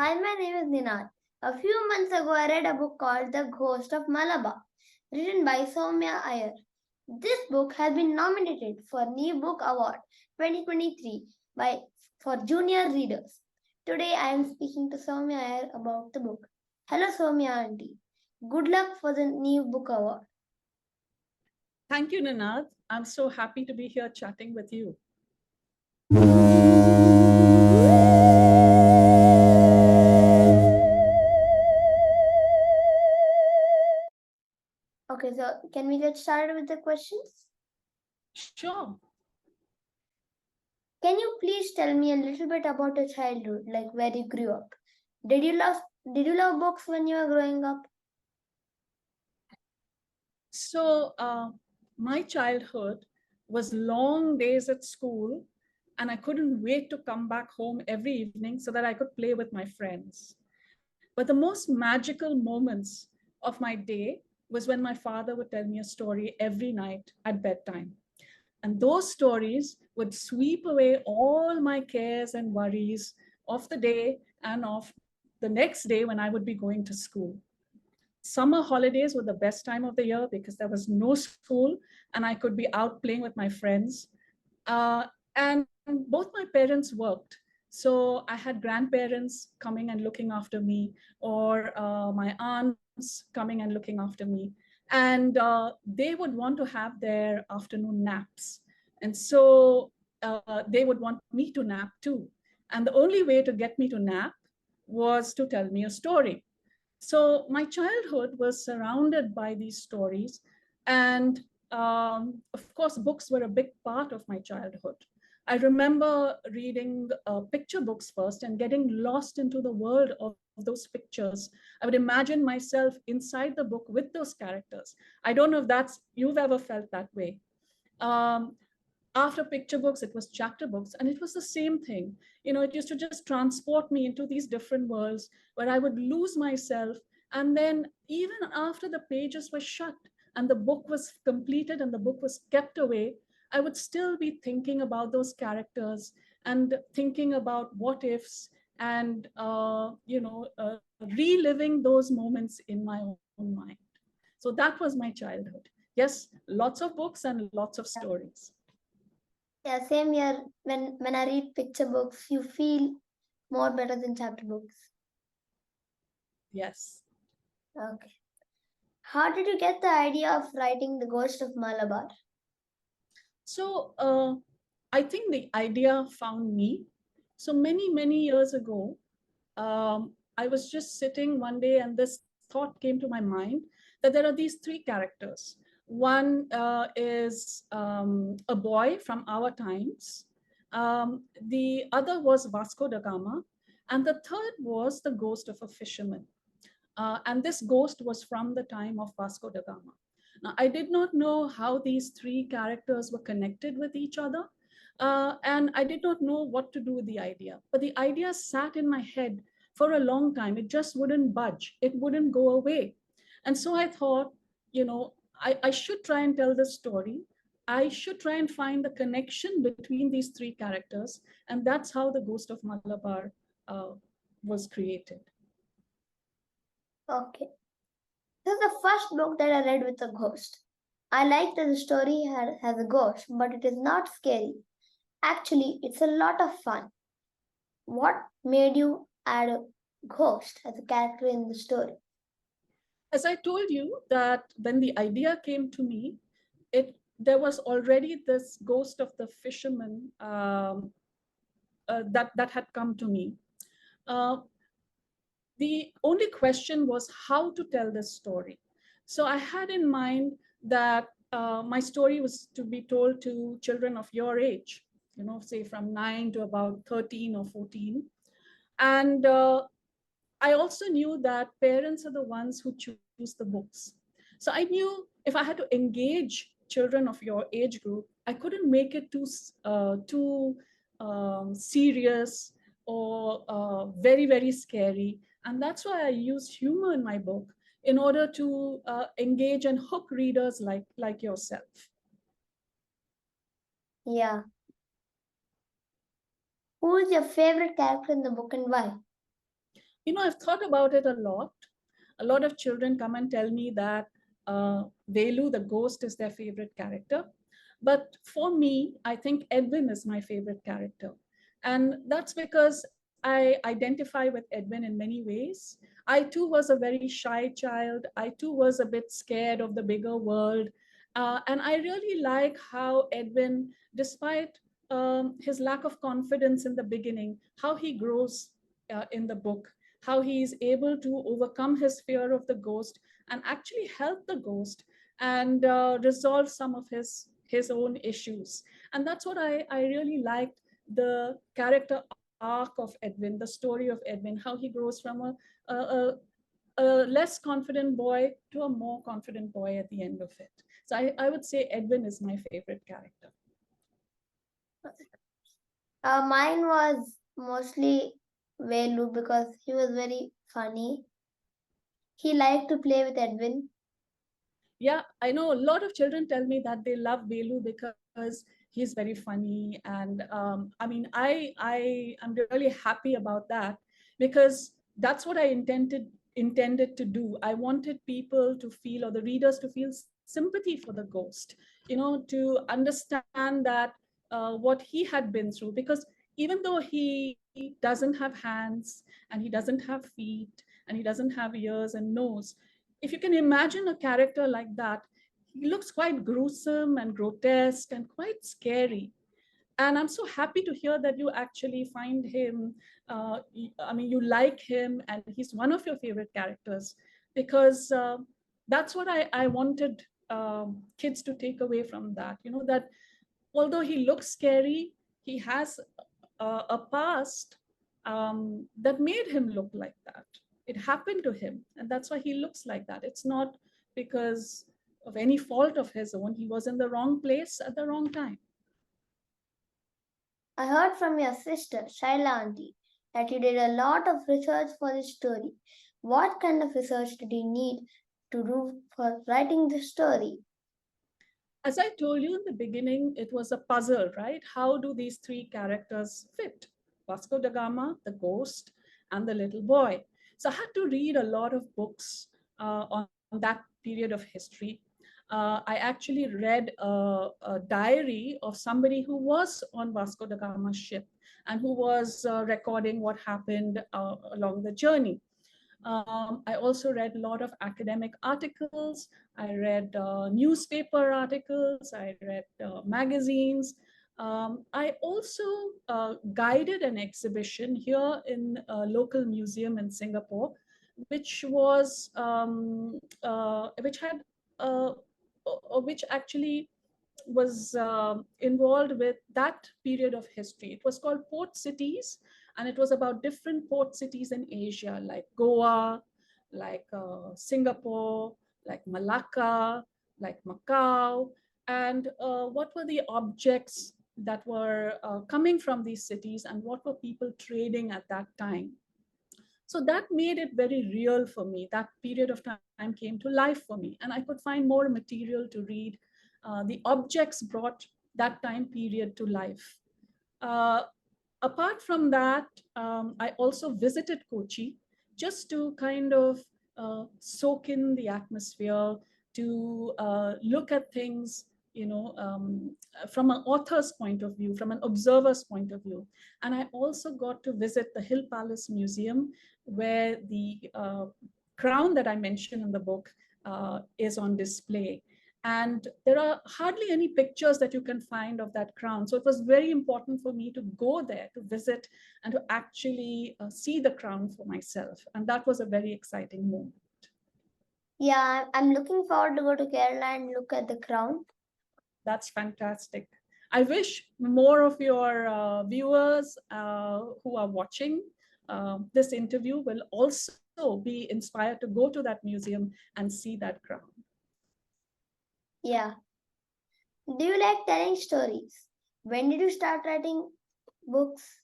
Hi, my name is Ninad. A few months ago, I read a book called The Ghost of Malabar, written by Soumya Ayer. This book has been nominated for New Book Award 2023 for junior readers. Today, I am speaking to Soumya Ayer about the book. Hello, Soumya auntie. Good luck for the New Book Award. Thank you, Ninad. I'm so happy to be here chatting with you. Okay, so can we get started with the questions? Sure. Can you please tell me a little bit about your childhood, like where you grew up? Did you love books when you were growing up? So, my childhood was long days at school, and I couldn't wait to come back home every evening so that I could play with my friends. But the most magical moments of my day was when my father would tell me a story every night at bedtime. And those stories would sweep away all my cares and worries of the day and of the next day when I would be going to school. Summer holidays were the best time of the year because there was no school and I could be out playing with my friends. And both my parents worked. So I had grandparents coming and looking after me, or my aunts coming and looking after me. And they would want to have their afternoon naps. And so they would want me to nap too. And the only way to get me to nap was to tell me a story. So my childhood was surrounded by these stories. And of course, books were a big part of my childhood. I remember reading picture books first and getting lost into the world of those pictures. I would imagine myself inside the book with those characters. I don't know if that's you've ever felt that way. Um, After picture books, it was chapter books, and it was the same thing. It used to just transport me into these different worlds where I would lose myself. And then even after the pages were shut and the book was completed and the book was kept away, I would still be thinking about those characters and thinking about what ifs, and reliving those moments in my own mind. So that was my childhood. Yes, lots of books and lots of stories. Yeah, same here. When I read picture books, you feel more better than chapter books. Yes. Okay. How did you get the idea of writing The Ghost of Malabar? So I think the idea found me. So many years ago, I was just sitting one day and this thought came to my mind that there are these three characters. One is a boy from our times. The other was Vasco da Gama. And the third was the ghost of a fisherman. And this ghost was from the time of Vasco da Gama. Now, I did not know how these three characters were connected with each other, and I did not know what to do with the idea. But the idea sat in my head for a long time. It just wouldn't budge, it wouldn't go away. And so I thought, I should try and tell this story. I should try and find the connection between these three characters. And that's how the Ghost of Malabar was created. Okay. This is the first book that I read with a ghost. I like that the story has a ghost, but it is not scary. Actually, it's a lot of fun. What made you add a ghost as a character in the story? As I told you, that when the idea came to me, there was already this ghost of the fisherman that had come to me. Uh, the only question was how to tell this story. So I had in mind that my story was to be told to children of your age, say from 9 to about 13 or 14. And I also knew that parents are the ones who choose the books. So I knew if I had to engage children of your age group, I couldn't make it too serious or very scary. And that's why I used humor in my book in order to engage and hook readers like yourself. Yeah. Who is your favorite character in the book and why? I've thought about it a lot. A lot of children come and tell me that Velu, the ghost, is their favorite character. But for me, I think Edwin is my favorite character. And that's because I identify with Edwin in many ways. I too was a very shy child. I too was a bit scared of the bigger world. And I really like how Edwin, despite his lack of confidence in the beginning, how he grows in the book, how he is able to overcome his fear of the ghost and actually help the ghost and resolve some of his own issues. And that's what I really liked, the character arc of Edwin, the story of Edwin, how he grows from a, a, a less confident boy to a more confident boy at the end of it. So I would say Edwin is my favorite character. Mine was mostly Velu because he was very funny. He liked to play with Edwin. Yeah, I know a lot of children tell me that they love Velu because he's very funny, and I am really happy about that, because that's what I intended to do. I wanted people to feel, or the readers to feel, sympathy for the ghost, to understand that what he had been through, because even though he doesn't have hands and he doesn't have feet and he doesn't have ears and nose, if you can imagine a character like that, he looks quite gruesome and grotesque and quite scary. And I'm so happy to hear that you actually find him, you like him, and he's one of your favorite characters, because that's what I wanted kids to take away from that. That although he looks scary, he has a past that made him look like that. It happened to him, and that's why he looks like that. It's not because of any fault of his own. He was in the wrong place at the wrong time. I heard from your sister, Shaila Auntie, that you did a lot of research for this story. What kind of research did you need to do for writing this story? As I told you in the beginning, it was a puzzle, right? How do these three characters fit? Vasco da Gama, the ghost, and the little boy. So I had to read a lot of books on that period of history. I actually read a diary of somebody who was on Vasco da Gama's ship and who was recording what happened along the journey. I also read a lot of academic articles. I read newspaper articles. I read magazines. I also guided an exhibition here in a local museum in Singapore, which had which actually was involved with that period of history. It was called Port Cities, and it was about different port cities in Asia, like Goa, like Singapore, like Malacca, like Macau, and what were the objects that were coming from these cities, and what were people trading at that time. So that made it very real for me. That period of time came to life for me, and I could find more material to read. The objects brought that time period to life. Uh, Apart from that, I also visited Kochi just to kind of soak in the atmosphere, to look at things, from an author's point of view, from an observer's point of view. And I also got to visit the Hill Palace Museum, where the crown that I mentioned in the book is on display. And there are hardly any pictures that you can find of that crown. So it was very important for me to go there, to visit, and to actually see the crown for myself. And that was a very exciting moment. Yeah, I'm looking forward to go to Kerala and look at the crown. That's fantastic. I wish more of your viewers who are watching this interview will also be inspired to go to that museum and see that crown. Yeah. Do you like telling stories? When did you start writing books?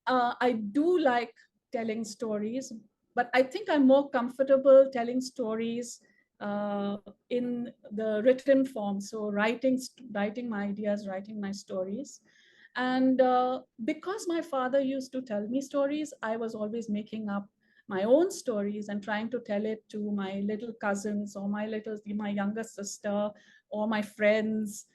I do like telling stories, but I think I'm more comfortable telling stories in the written form. So writing my ideas, writing my stories. And because my father used to tell me stories, I was always making up my own stories and trying to tell it to my little cousins or my younger sister or my friends.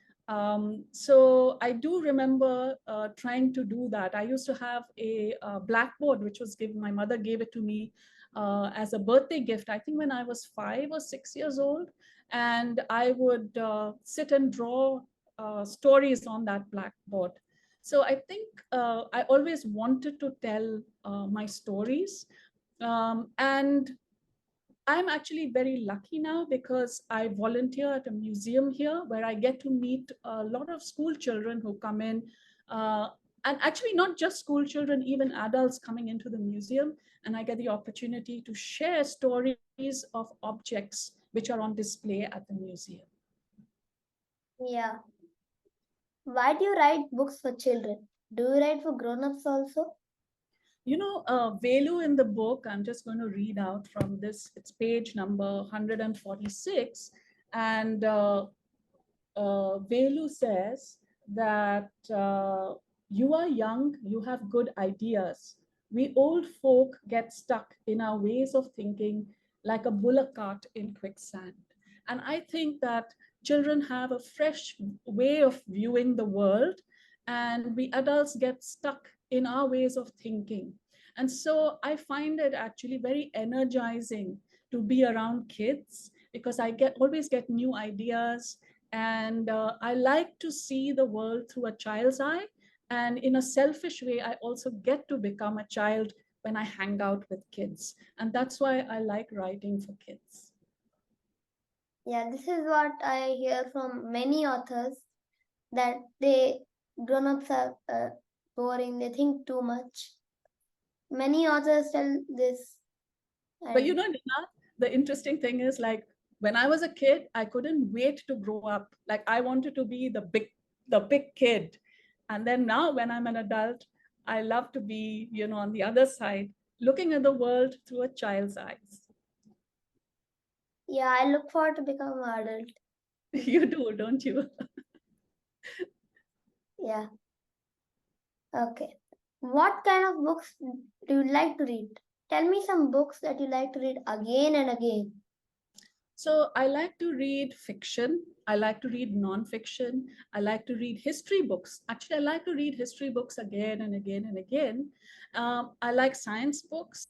So I do remember trying to do that. I used to have a blackboard, which was given, my mother gave it to me as a birthday gift, I think when I was 5 or 6 years old. And I would sit and draw stories on that blackboard. So I think I always wanted to tell my stories. And I'm actually very lucky now because I volunteer at a museum here where I get to meet a lot of school children who come in. Uh, and actually, not just school children, even adults coming into the museum. And I get the opportunity to share stories of objects which are on display at the museum. Yeah. Why do you write books for children? Do you write for grown-ups also? Velu in the book, I'm just going to read out from this, it's page number 146. And Velu says that you are young, you have good ideas. We old folk get stuck in our ways of thinking like a bullock cart in quicksand. And I think that children have a fresh way of viewing the world, and we adults get stuck in our ways of thinking. And so I find it actually very energizing to be around kids because I always get new ideas, and I like to see the world through a child's eye. And in a selfish way, I also get to become a child when I hang out with kids. And that's why I like writing for kids. Yeah, this is what I hear from many authors, that they grown-ups are boring, they think too much. Many authors tell this. But And Nina, the interesting thing is, like, when I was a kid, I couldn't wait to grow up. Like, I wanted to be the big kid. And then now when I'm an adult, I love to be, on the other side, looking at the world through a child's eyes. yeah, I look forward to become an adult. You do, don't you? Yeah. Okay. What kind of books do you like to read? Tell me some books that you like to read again and again. So I like to read fiction. I like to read nonfiction. I like to read history books. Actually, I like to read history books again and again and again. I like science books.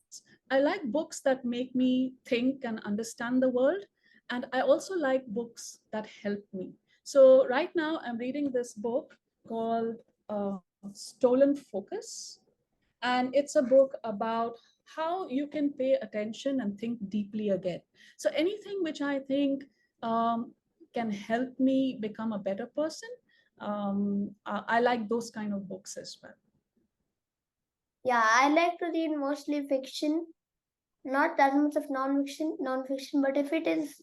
I like books that make me think and understand the world. And I also like books that help me. So right now, I'm reading this book called Stolen Focus. And it's a book about how you can pay attention and think deeply again. So anything which I think can help me become a better person, I like those kind of books as well. Yeah, I like to read mostly fiction, not that much of non-fiction, but if it is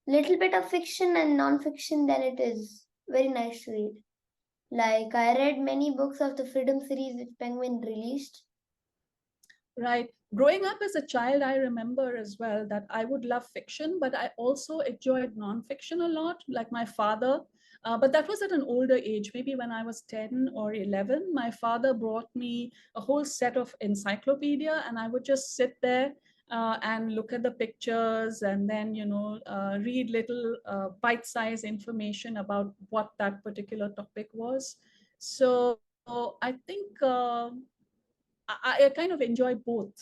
little bit of fiction and non-fiction, then it is very nice to read. Like I read many books of the Freedom series which Penguin released. Right. Growing up as a child, I remember as well that I would love fiction, but I also enjoyed nonfiction a lot, like my father. But that was at an older age, maybe when I was 10 or 11. My father brought me a whole set of encyclopedia, and I would just sit there and look at the pictures and then, read little bite-sized information about what that particular topic was. So I think I kind of enjoy both,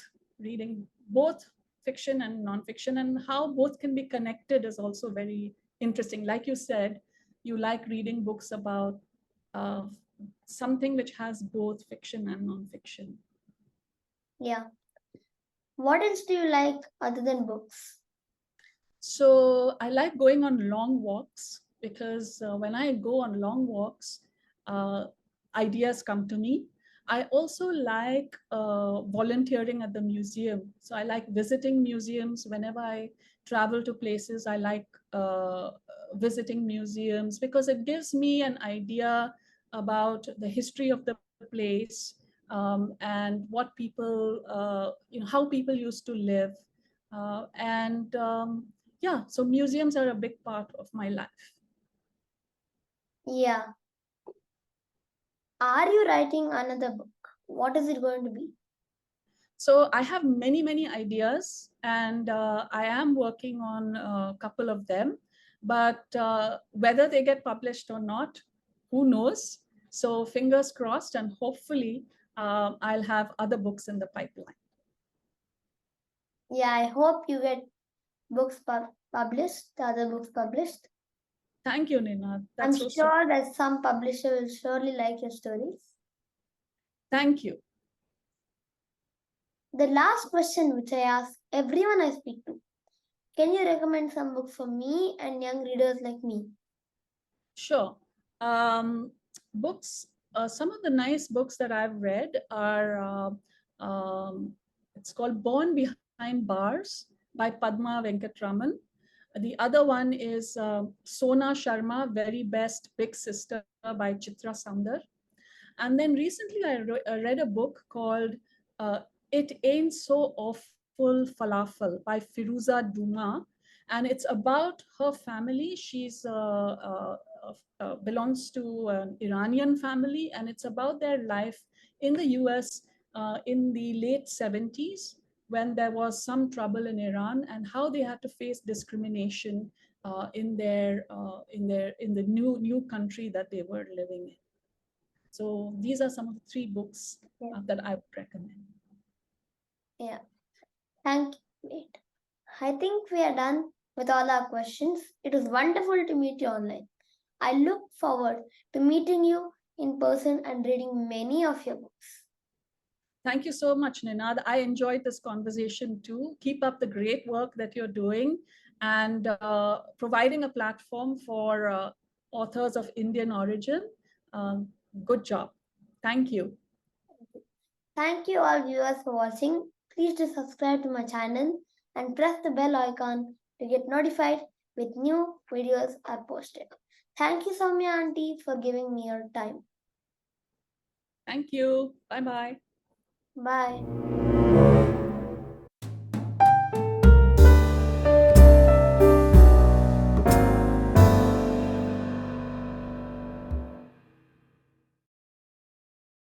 reading both fiction and nonfiction, and how both can be connected is also very interesting. Like you said, you like reading books about uh, something which has both fiction and nonfiction. Yeah. What else do you like other than books? So I like going on long walks because when I go on long walks, uh, ideas come to me. I also like volunteering at the museum. So I like visiting museums. Whenever I travel to places, I like visiting museums because it gives me an idea about the history of the place, and what people, how people used to live. And Yeah, so museums are a big part of my life. Yeah. Are you writing another book? What is it going to be? So I have many, many ideas, and I am working on a couple of them. But whether they get published or not, who knows? So fingers crossed, and hopefully I'll have other books in the pipeline. Yeah, I hope you get books published, the other books published. Thank you, Nina. I'm That's so sweet. sure that some publisher will surely like your stories. Thank you. The last question which I ask everyone I speak to, can you recommend some books for me and young readers like me? Sure. Um, books, some of the nice books that I've read are, it's called Born Behind Bars by Padma Venkatraman. The other one is Sona Sharma, Very Best Big Sister by Chitra Sundar. And then recently I read a book called It Ain't So Awful Falafel by Firuza Duma. And it's about her family. She's belongs to an Iranian family, and it's about their life in the US in the late 70s when there was some trouble in Iran, and how they had to face discrimination in the new country that they were living in. So these are some of the three books that I would recommend. Yeah. Thank you. Wait. I think we are done with all our questions. It was wonderful to meet you online. I look forward to meeting you in person and reading many of your books. Thank you so much, Ninad. I enjoyed this conversation too. Keep up the great work that you're doing and providing a platform for authors of Indian origin. Good job. Thank you. Thank you all viewers for watching. Please do subscribe to my channel and press the bell icon to get notified with new videos are posted. Thank you Soumya auntie for giving me your time. Thank you. Bye-bye. Bye.